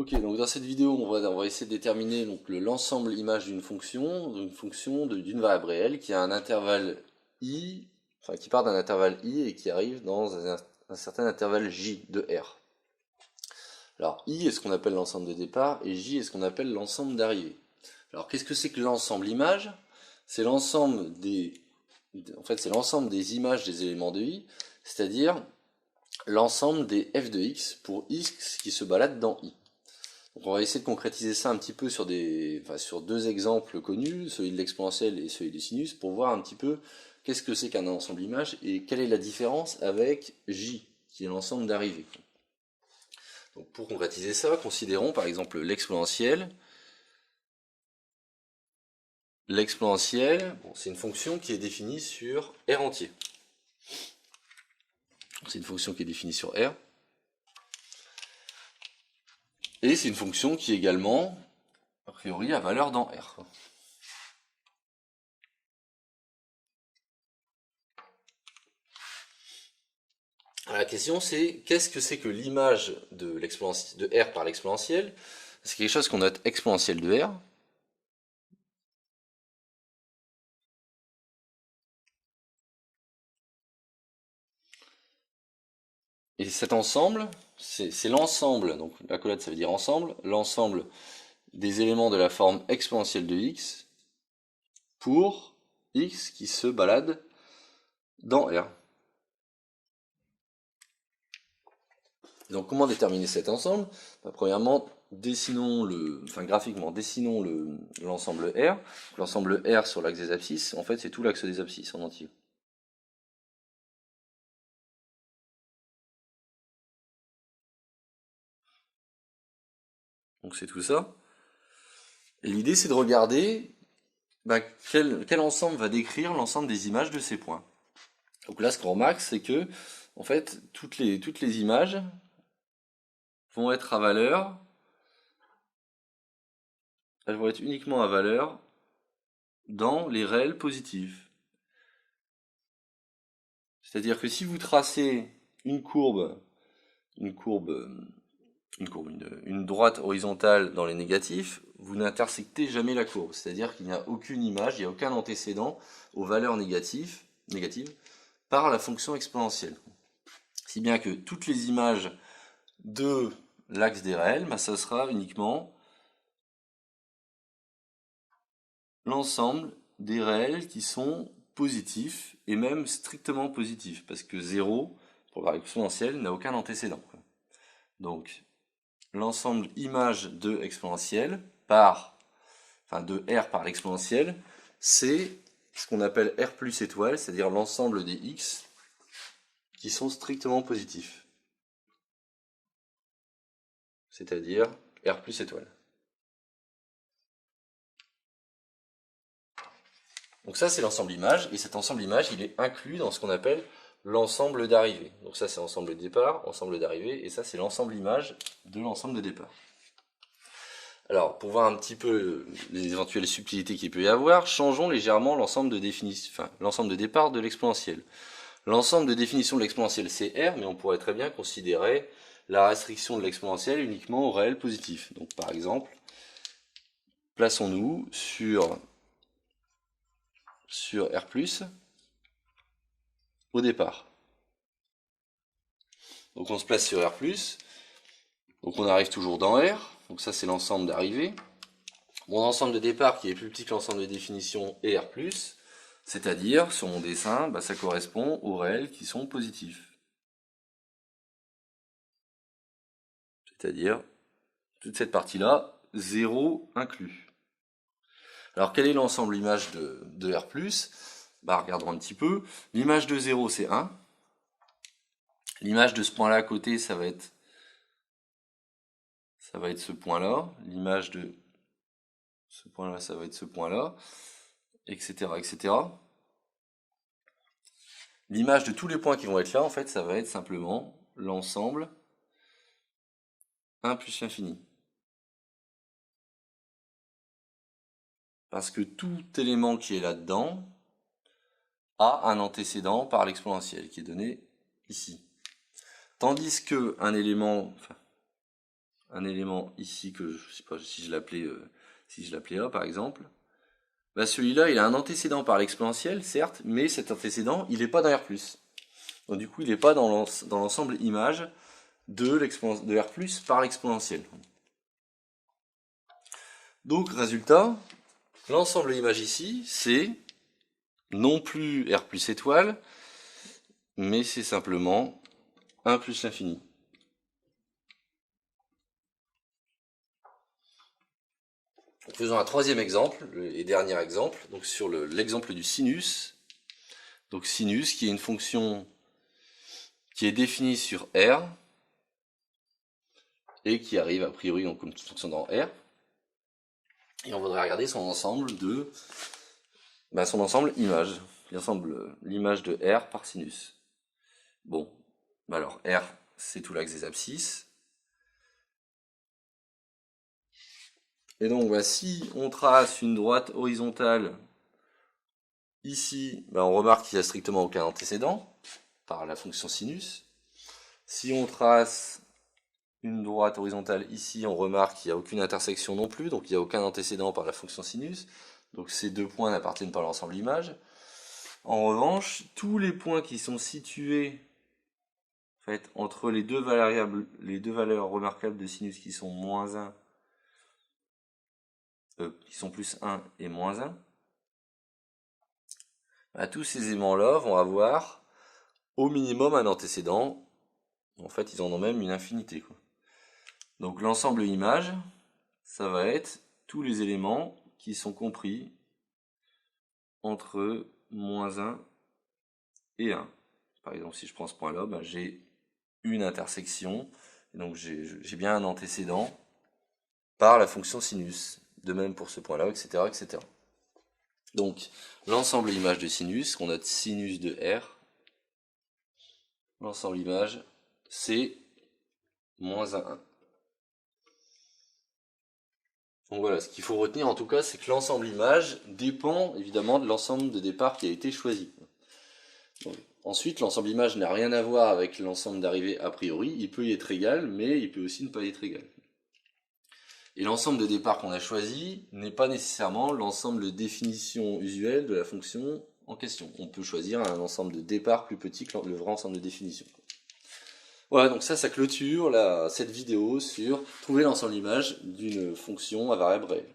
Ok, donc dans cette vidéo, on va essayer de déterminer l'ensemble image d'une d'une variable réelle qui a un intervalle i, enfin qui part d'un intervalle i et qui arrive dans un certain intervalle j de R. Alors i est ce qu'on appelle l'ensemble de départ et j est ce qu'on appelle l'ensemble d'arrivée. Alors qu'est-ce que c'est que l'ensemble image? C'est l'ensemble c'est l'ensemble des images des éléments de i, c'est-à-dire l'ensemble des f de x pour x qui se baladent dans i. Donc on va essayer de concrétiser ça un petit peu sur sur deux exemples connus, celui de l'exponentielle et celui du sinus, pour voir un petit peu qu'est-ce que c'est qu'un ensemble image et quelle est la différence avec J, qui est l'ensemble d'arrivée. Donc pour concrétiser ça, considérons par exemple l'exponentielle. L'exponentielle, c'est une fonction qui est définie sur R entier. C'est une fonction qui est définie sur R. Et c'est une fonction qui est également, a priori, à valeur dans R. Alors la question c'est, qu'est-ce que c'est que l'image de R par l'exponentielle? C'est quelque chose qu'on note exponentielle de R. Et cet ensemble, c'est l'ensemble, donc l'accolade ça veut dire ensemble, l'ensemble des éléments de la forme exponentielle de x pour x qui se balade dans R. Donc comment déterminer cet ensemble? Premièrement, graphiquement, dessinons l'ensemble R. L'ensemble R sur l'axe des abscisses, en fait c'est tout l'axe des abscisses en entier. Donc c'est tout ça. Et l'idée c'est de regarder quel ensemble va décrire l'ensemble des images de ces points. Donc là ce qu'on remarque c'est que en fait toutes les images vont être à valeur, elles vont être uniquement à valeur dans les réels positifs. C'est-à-dire que si vous tracez une droite horizontale dans les négatifs, vous n'intersectez jamais la courbe. C'est-à-dire qu'il n'y a aucune image, il n'y a aucun antécédent aux valeurs négatives par la fonction exponentielle. Si bien que toutes les images de l'axe des réels, ça sera uniquement l'ensemble des réels qui sont positifs, et même strictement positifs, parce que 0, pour la exponentielle, n'a aucun antécédent. Donc, l'ensemble image de exponentielle de R par l'exponentielle, c'est ce qu'on appelle R plus étoile, c'est-à-dire l'ensemble des X qui sont strictement positifs. C'est-à-dire R plus étoile. Donc ça c'est l'ensemble image, et cet ensemble image il est inclus dans ce qu'on appelle l'ensemble d'arrivée. Donc ça c'est l'ensemble de départ, ensemble d'arrivée, et ça c'est l'ensemble image de l'ensemble de départ. Alors, pour voir un petit peu les éventuelles subtilités qu'il peut y avoir, changeons légèrement l'ensemble de départ de l'exponentielle. L'ensemble de définition de l'exponentielle c'est R, mais on pourrait très bien considérer la restriction de l'exponentielle uniquement au réel positif. Donc par exemple, plaçons-nous sur R+, au départ. Donc on se place sur R+, donc on arrive toujours dans R, donc ça c'est l'ensemble d'arrivée. Mon ensemble de départ qui est plus petit que l'ensemble de définition est R+, c'est-à-dire, sur mon dessin, ça correspond aux réels qui sont positifs. C'est-à-dire, toute cette partie-là, 0 inclus. Alors, quel est l'ensemble image de R+? Regardons un petit peu. L'image de 0, c'est 1. L'image de ce point-là à côté, ça va être ce point-là. L'image de ce point-là, ça va être ce point-là, etc., etc. L'image de tous les points qui vont être là, en fait, ça va être simplement l'ensemble 1 plus l'infini. Parce que tout élément qui est là-dedans a un antécédent par l'exponentielle, qui est donné ici. Tandis que un élément un élément ici que je sais pas si je l'appelais A par exemple, bah celui-là il a un antécédent par l'exponentielle certes, mais cet antécédent il n'est pas dans R+. Donc du coup il n'est pas dans l'ensemble image de R+ par l'exponentielle. Donc résultat, l'ensemble image ici c'est non plus R+ étoile, mais c'est simplement 1 plus l'infini. Faisons un troisième exemple, et dernier exemple, donc sur l'exemple du sinus. Donc sinus qui est une fonction qui est définie sur R et qui arrive a priori donc, comme toute fonction dans R. Et on voudrait regarder son ensemble son ensemble image, l'image de R par sinus. Bon, alors R c'est tout l'axe des abscisses. Et donc si on trace une droite horizontale ici, on remarque qu'il n'y a strictement aucun antécédent par la fonction sinus. Si on trace une droite horizontale ici, on remarque qu'il n'y a aucune intersection non plus, donc il n'y a aucun antécédent par la fonction sinus. Donc ces deux points n'appartiennent pas à l'ensemble image. En revanche, tous les points qui sont situés en fait, entre les deux valeurs remarquables de sinus qui sont -1, qui sont +1 et -1, tous ces aimants-là vont avoir au minimum un antécédent. En fait, ils en ont même une infinité, quoi. Donc l'ensemble image, ça va être tous les éléments qui sont compris entre -1 et 1. Par exemple, si je prends ce point-là, j'ai une intersection, et donc j'ai bien un antécédent par la fonction sinus. De même pour ce point-là, etc., etc. Donc, l'ensemble image de sinus, qu'on a de sinus de R, l'ensemble image, c'est -1. Donc voilà, ce qu'il faut retenir en tout cas, c'est que l'ensemble image dépend évidemment de l'ensemble de départ qui a été choisi. Donc, ensuite, l'ensemble image n'a rien à voir avec l'ensemble d'arrivée a priori, il peut y être égal, mais il peut aussi ne pas y être égal. Et l'ensemble de départ qu'on a choisi n'est pas nécessairement l'ensemble de définition usuelle de la fonction en question. On peut choisir un ensemble de départ plus petit que le vrai ensemble de définition. Voilà, donc ça clôture cette vidéo sur trouver l'ensemble image d'une fonction à variable réelle.